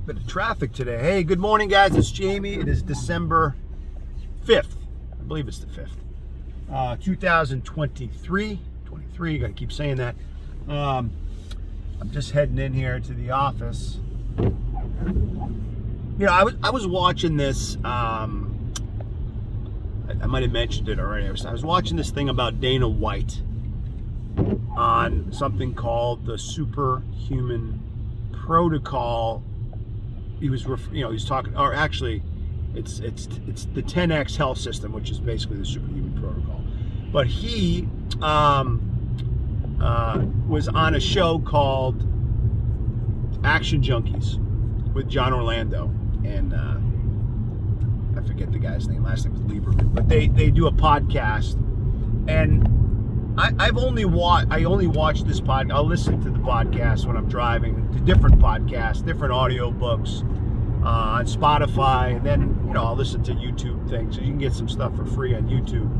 Bit of traffic today. Hey, good morning, guys. It's Jamie. It is December 5th. I believe it's the 5th. 2023. 23, gotta keep saying that. I'm just heading in here to the office. You know, I was watching this. I might have mentioned it already. I was watching this thing about Dana White on something called the Superhuman Protocol. He was talking, or actually, it's the 10X health system, which is basically the Superhuman Protocol. But he was on a show called Action Junkeez with John Orlando, and I forget the guy's name. Last name was Lieberman. But they do a podcast, and I only watch this podcast. I'll listen to the podcast when I'm driving, to different podcasts, different audio books on Spotify, and then I'll listen to YouTube things. So you can get some stuff for free on YouTube.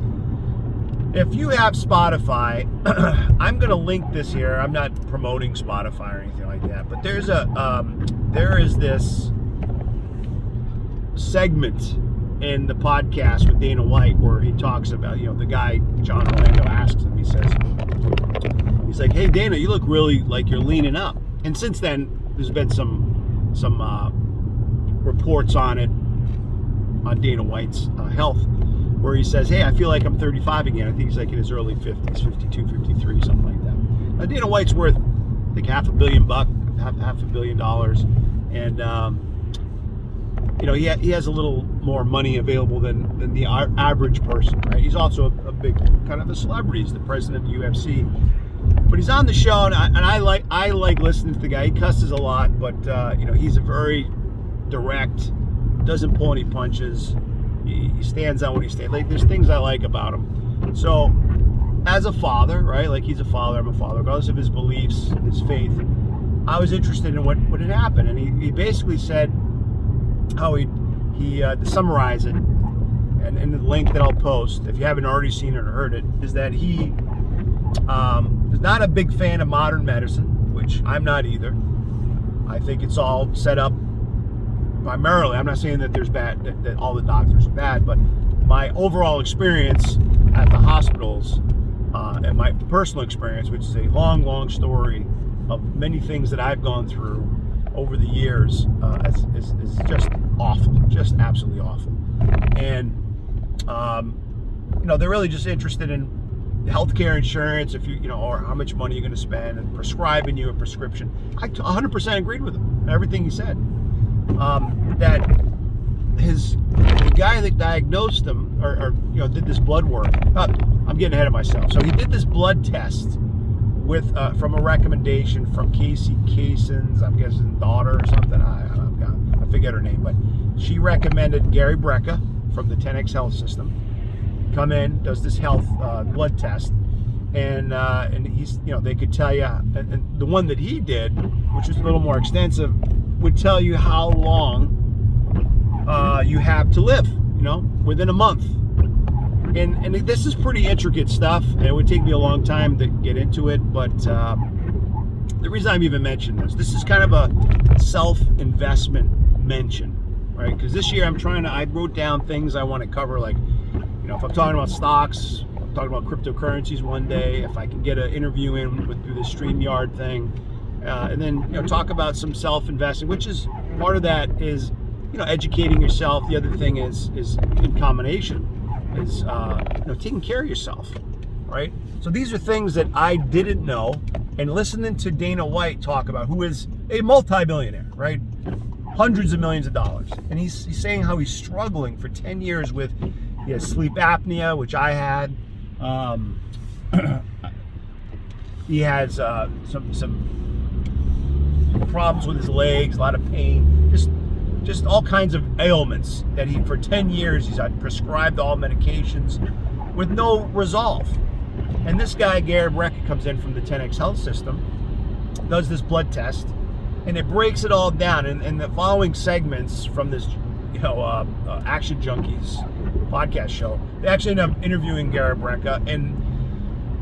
If you have Spotify, I'm going to link this here. I'm not promoting Spotify or anything like that, but there is this segment in the podcast with Dana White where he talks about, the guy John Orlando asks him, he's like, hey Dana, you look really like you're leaning up. And since then, there's been some reports on it, on Dana White's health, where he says, hey, I feel like I'm 35 again. I think he's like in his early 50s, 52, 53, something like that. Now, Dana White's worth, I think, $500 million, $500 million. And, he has a little more money available than the average person, right? He's also a big kind of a celebrity. He's the president of the UFC. But he's on the show, and I like listening to the guy. He cusses a lot, but, he's a very direct, doesn't pull any punches. He stands on what he stands. Like, there's things I like about him. So, as a father, right? Like, he's a father, I'm a father. Regardless of his beliefs, his faith, I was interested in what had happened. And he basically said how he to summarize it, and the link that I'll post, if you haven't already seen it or heard it, is that he is not a big fan of modern medicine, which I'm not either. I think it's all set up primarily. I'm not saying that there's bad, that all the doctors are bad, but my overall experience at the hospitals and my personal experience, which is a long story of many things that I've gone through over the years, is just awful, just absolutely awful. And they're really just interested in healthcare insurance, if or how much money you're going to spend, and prescribing you a prescription. I 100% agreed with him, everything he said. That the guy that diagnosed him or did this blood work. I'm getting ahead of myself. So he did this blood test with from a recommendation from Casey Kasen's, I'm guessing, daughter or something. I forget her name, but she recommended Gary Brecka from the 10X health system come in, does this health blood test, and he's they could tell you, and the one that he did, which was a little more extensive, would tell you how long you have to live, within a month. And this is pretty intricate stuff, and it would take me a long time to get into it, but the reason I'm even mentioning this is kind of a self-investment mention, right? Because this year I wrote down things I want to cover, like, if I'm talking about stocks, I'm talking about cryptocurrencies one day, if I can get an interview in through the StreamYard thing, and then talk about some self-investing, which is part of that is educating yourself. The other thing is in combination is taking care of yourself, right? So these are things that I didn't know, and listening to Dana White talk about, who is a multi-billionaire, right? Hundreds of millions of dollars, and he's saying how he's struggling for 10 years with, he has sleep apnea, which I had. He has some problems with his legs, a lot of pain, just all kinds of ailments that for 10 years he's had prescribed all medications with no resolve. And this guy, Gary Brecka, comes in from the 10X health system, does this blood test, and it breaks it all down. And the following segments from this Action Junkeez podcast show, they actually end up interviewing Gary Brecka, and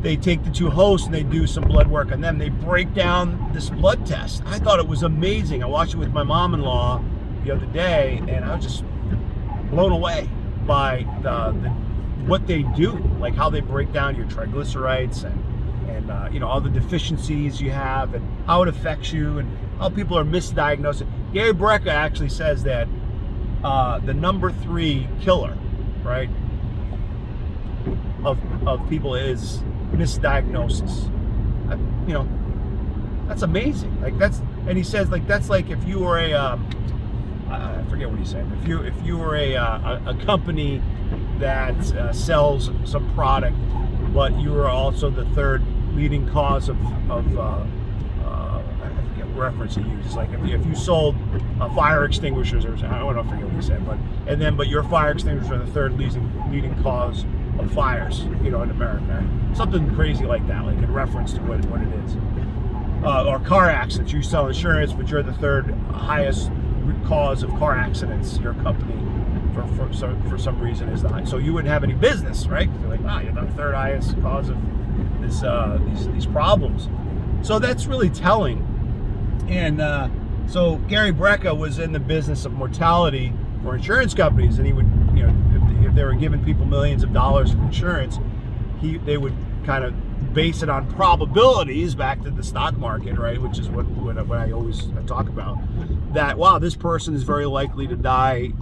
they take the two hosts and they do some blood work on them. They break down this blood test. I thought it was amazing. I watched it with my mom-in-law the other day, and I was just blown away by what they do, like how they break down your triglycerides and all the deficiencies you have and how it affects you and how people are misdiagnosed. Gary Brecka actually says that the number 3 killer, right, of people is misdiagnosis. That's amazing. And he says that's like if you were I forget what he said. If you were a company that sells some product, but you were also the third leading cause of I forget what reference he uses. Like if you sold fire extinguishers or something, I don't forget what he said, but your fire extinguishers are the third leading cause of fires, in America, something crazy like that, like in reference to what it is. Or car accidents. You sell insurance, but you're the third highest cause of car accidents. Your company, for some reason, is the high. So you wouldn't have any business, right? You're like, wow, you're the third highest cause of these problems. So that's really telling. And so Gary Brecka was in the business of mortality for insurance companies, and he would, if they were giving people millions of dollars of insurance, they would kind of base it on probabilities back to the stock market, right? Which is what I always talk about. That, wow, this person is very likely to die,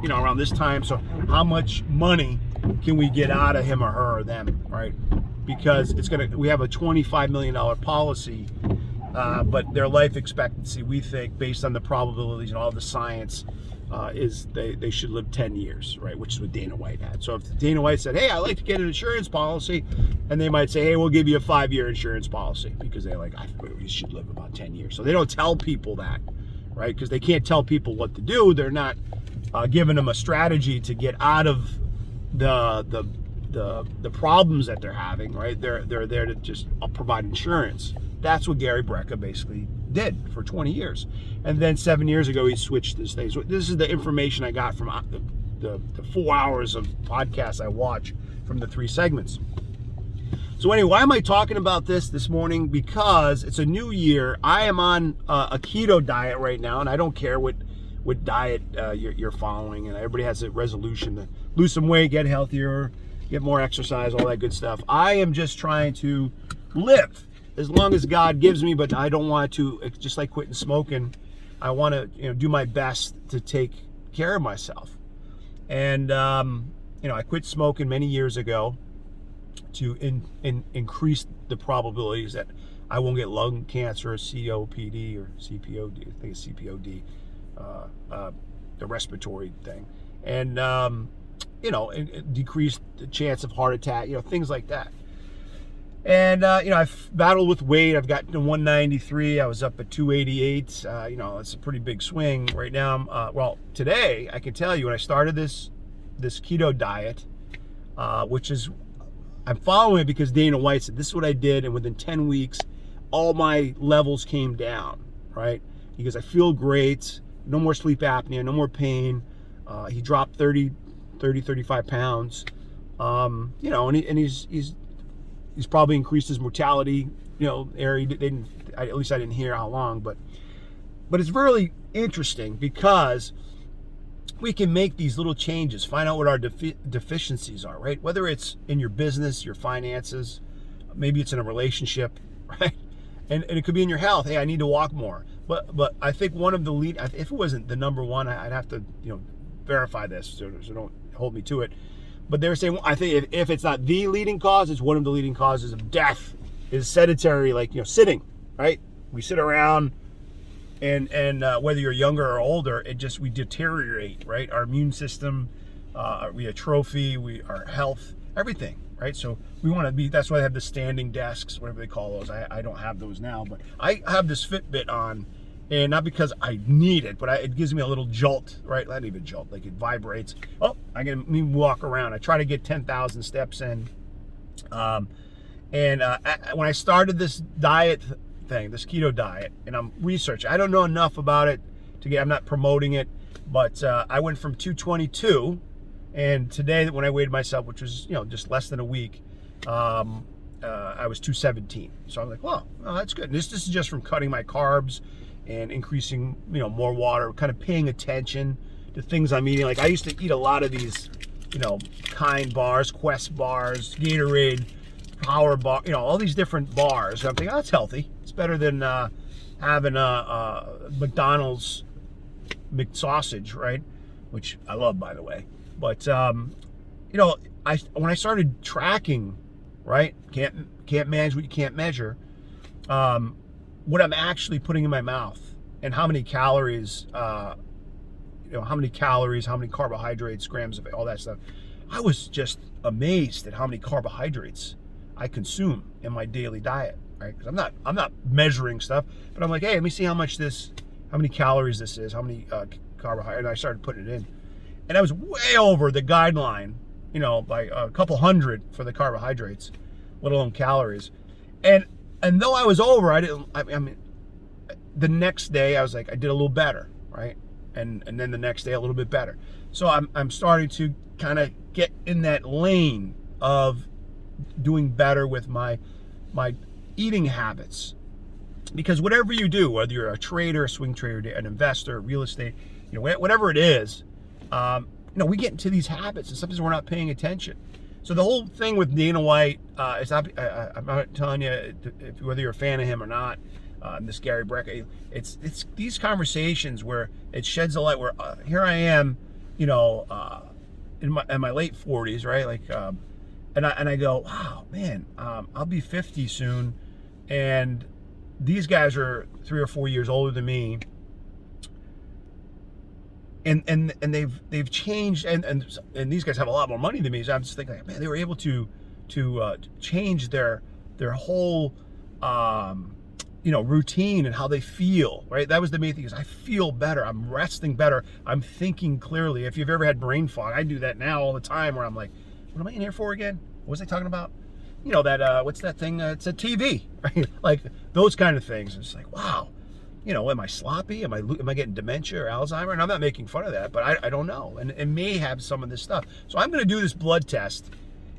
around this time. So how much money can we get out of him or her or them, right? Because we have a $25 million policy, but their life expectancy, we think, based on the probabilities and all the science, is they should live 10 years, right? Which is what Dana White had. So if Dana White said, hey, I'd like to get an insurance policy, and they might say, hey, we'll give you a 5-year insurance policy, because they're like, I think we should live about 10 years. So they don't tell people that, right? Because they can't tell people what to do. They're not giving them a strategy to get out of the problems that they're having, right? They're there to just provide insurance. That's what Gary Brecka basically did for 20 years. And then 7 years ago, he switched his things. This is the information I got from the 4 hours of podcasts I watch from the 3 segments. So anyway, why am I talking about this morning? Because it's a new year. I am on a keto diet right now, and I don't care what diet you're following, and everybody has a resolution to lose some weight, get healthier, get more exercise, all that good stuff. I am just trying to live as long as God gives me, but I don't want to, just like quitting smoking, I want to do my best to take care of myself. And I quit smoking many years ago to increase the probabilities that I won't get lung cancer or COPD or CPOD. I think it's CPOD, the respiratory thing, and decrease the chance of heart attack, things like that. And I've battled with weight. I've gotten to 193. I was up at 288. It's a pretty big swing right now. Today I can tell you, when I started this keto diet, which is, I'm following it because Dana White said this is what I did, and within 10 weeks, all my levels came down. Right? Because I feel great. No more sleep apnea. No more pain. He dropped 35 pounds. And he's probably increased his mortality, area. At least I didn't hear how long, but it's really interesting because we can make these little changes, find out what our deficiencies are, right? Whether it's in your business, your finances, maybe it's in a relationship, right? And it could be in your health. Hey, I need to walk more. But I think one of the if it wasn't the number one, I'd have to verify this, so don't hold me to it. But they were saying, I think if it's not the leading cause, it's one of the leading causes of death is sedentary, sitting, right? We sit around, and whether you're younger or older, we deteriorate, right? Our immune system, we atrophy, our health, everything, right? So we want to be, that's why they have the standing desks, whatever they call those. I don't have those now, but I have this Fitbit on, and not because I need it, but it gives me a little jolt, right? Not even jolt, it vibrates. Oh, I can walk around. I try to get 10,000 steps in. When I started this diet thing, this keto diet, and I'm researching, I don't know enough about it I'm not promoting it, but I went from 222, and today when I weighed myself, which was just less than a week, I was 217. So I'm like, well, that's good. And this is just from cutting my carbs and increasing, more water, kind of paying attention to things I'm eating. Like I used to eat a lot of these, Kind bars, Quest bars, Gatorade, Power bar, all these different bars. So I'm thinking, that's healthy. It's better than having a McDonald's McSausage, right? Which I love, by the way. But when I started tracking, right, can't manage what you can't measure. What I'm actually putting in my mouth and how many calories, how many carbohydrates, grams of all that stuff. I was just amazed at how many carbohydrates I consume in my daily diet, right? Because I'm not measuring stuff, but I'm like, hey, let me see how many calories this is, how many carbohydrates, and I started putting it in, and I was way over the guideline, by a couple hundred for the carbohydrates, let alone calories, and though I was over, I mean, the next day I was like, I did a little better, right? And then the next day a little bit better. So I'm starting to kind of get in that lane of doing better with my eating habits, because whatever you do, whether you're a trader, a swing trader, an investor, real estate, whatever it is, we get into these habits and sometimes we're not paying attention. So the whole thing with Dana White, it's not, I'm not telling you whether you're a fan of him or not. This Gary Brecka, it's these conversations where it sheds a light. Where here I am, in my late 40s, right? Like, and I go, wow, man, I'll be 50 soon, and these guys are 3 or 4 years older than me, and they've changed, and these guys have a lot more money than me. So I'm just thinking, like, man, they were able to change their whole routine and how they feel, right? That was the main thing, is I feel better. I'm resting better. I'm thinking clearly. If you've ever had brain fog, I do that now all the time, where I'm like, what am I in here for again? What was I talking about? That, what's that thing? It's a TV, right? Like those kind of things. It's like, wow, am I sloppy? Am I getting dementia or Alzheimer? And I'm not making fun of that, but I don't know. And may have some of this stuff. So I'm going to do this blood test.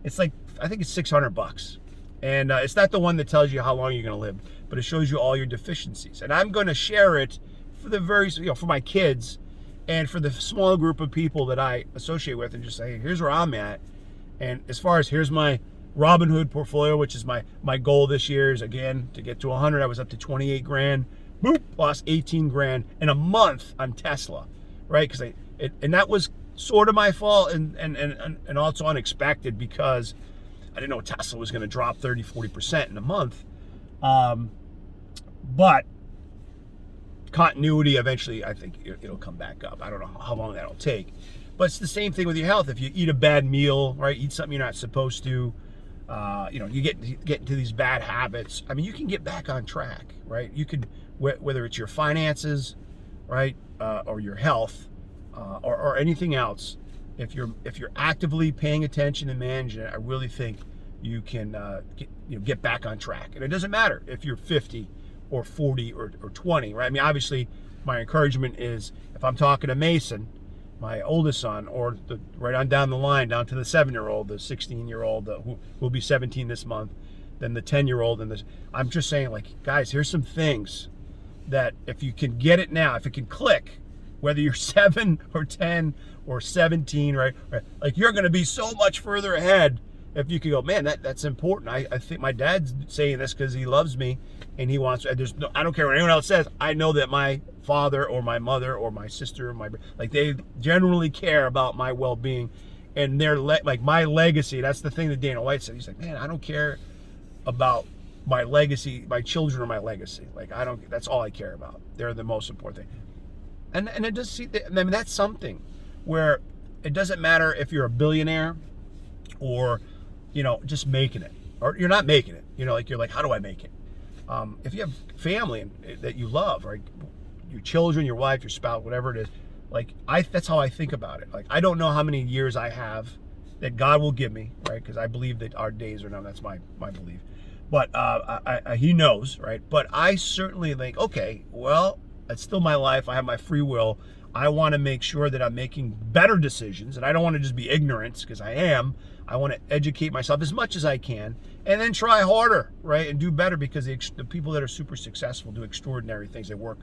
It's like, I think it's $600. And it's not the one that tells you how long you're going to live, but it shows you all your deficiencies. And I'm going to share it for the for my kids and for the small group of people that I associate with, and just say, hey, here's where I'm at. And as far as here's my Robinhood portfolio, which is my goal this year, is again to get to 100. I was up to 28 grand. Boop, lost 18 grand in a month on Tesla, right? Because and that was sort of my fault and also unexpected, because I didn't know Tesla was going to drop 30-40% in a month. But continuity, eventually, I think it'll come back up. I don't know how long that'll take. But it's the same thing with your health. If you eat a bad meal, right, eat something you're not supposed to, you get into these bad habits. I mean, you can get back on track, right? You could, whether it's your finances, right, or your health, or anything else. If you're actively paying attention and managing it, I really think you can get back on track. And it doesn't matter if you're 50 or 40 or 20, right? I mean, obviously, my encouragement is, if I'm talking to Mason, my oldest son, or right on down the line, down to the 7-year-old, the 16-year-old who will be 17 this month, then the 10-year-old, and I'm just saying, like, guys, here's some things that if you can get it now, if it can click, whether you're 7 or 10 or 17, right? Like, you're going to be so much further ahead if you can go, man, that's important. I think my dad's saying this because he loves me and he wants. I don't care what anyone else says. I know that my father or my mother or my sister or they generally care about my well-being and their like my legacy. That's the thing that Dana White said. He's like, man, I don't care about my legacy, my children or my legacy. Like, I don't. That's all I care about. They're the most important thing. And it does see. I mean, that's something where it doesn't matter if you're a billionaire or just making it, or you're not making it. You're like, how do I make it? If you have family that you love, right, your children, your wife, your spouse, whatever it is, like that's how I think about it. Like, I don't know how many years I have that God will give me, right? Because I believe that our days are numbered. That's my belief. But He knows, right? But I certainly think, okay, well, it's still my life. I have my free will. I want to make sure that I'm making better decisions, and I don't want to just be ignorant, because I am. I want to educate myself as much as I can, and then try harder, right, and do better, because the people that are super successful do extraordinary things. They work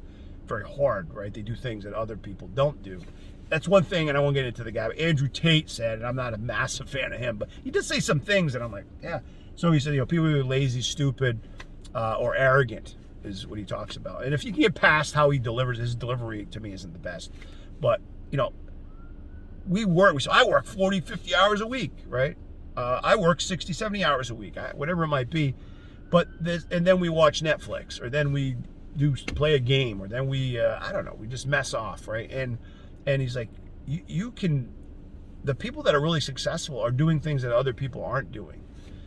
very hard, right? They do things that other people don't do. That's one thing, and I won't get into the guy, but Andrew Tate said, and I'm not a massive fan of him, but he did say some things that I'm like, yeah. So he said, people who are lazy, stupid, or arrogant is what he talks about. And if you can get past how he delivers, his delivery to me isn't the best. But, I work 40, 50 hours a week, right? I work 60, 70 hours a week, whatever it might be. And then we watch Netflix, or then we play a game, or then we just mess off, right? And he's like, the people that are really successful are doing things that other people aren't doing.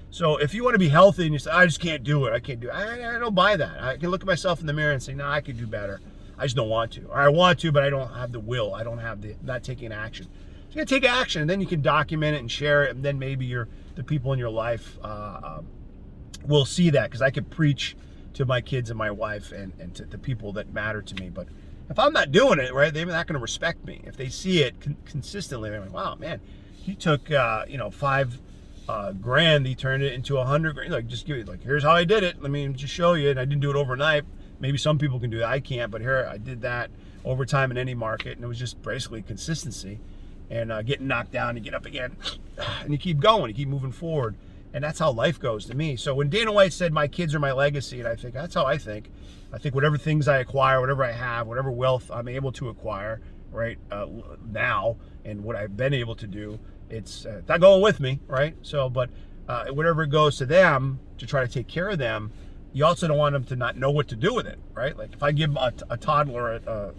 So if you want to be healthy and you say, I just can't do it, I don't buy that. I can look at myself in the mirror and say, no, I could do better. I just don't want to. Or I want to, but I don't have the will. I don't have not taking action. So you gotta take action, and then you can document it and share it, and then maybe the people in your life will see that, because I could preach to my kids and my wife and to the people that matter to me. But if I'm not doing it, right, they're not going to respect me. If they see it consistently, they're like, wow, man, he took $5 grand, he turned it into $100 grand. Like, just give it, like, here's how I did it. Let me just show you. And I didn't do it overnight. Maybe some people can do that. I can't, but here I did that over time in any market, and it was just basically consistency and getting knocked down and get up again, and you keep going, you keep moving forward, and that's how life goes to me. So when Dana White said, "My kids are my legacy," and I think that's how I think. I think whatever things I acquire, whatever I have, whatever wealth I'm able to acquire, right now, and what I've been able to do, it's not going with me, right? So, but whatever goes to them to try to take care of them. You also don't want them to not know what to do with it, right? Like if I give a toddler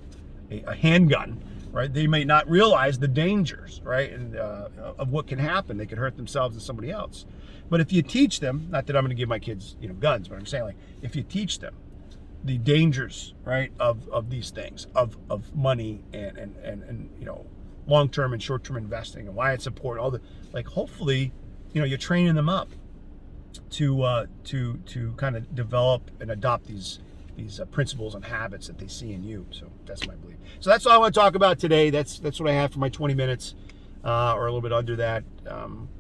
a handgun, right, they may not realize the dangers, right, and of what can happen. They could hurt themselves and somebody else. But if you teach them, not that I'm going to give my kids, guns, but I'm saying, like, if you teach them the dangers, right, of these things, of money and long-term and short-term investing, and why it's important, all the, like, hopefully, you're training them up to kind of develop and adopt these principles and habits that they see in you. So that's my belief. So that's all I want to talk about today. That's what I have for my 20 minutes, or a little bit under that.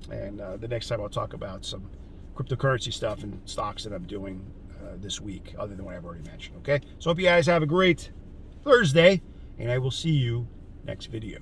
And the next time I'll talk about some cryptocurrency stuff and stocks that I'm doing this week, other than what I've already mentioned. Okay. So hope you guys have a great Thursday, and I will see you next video.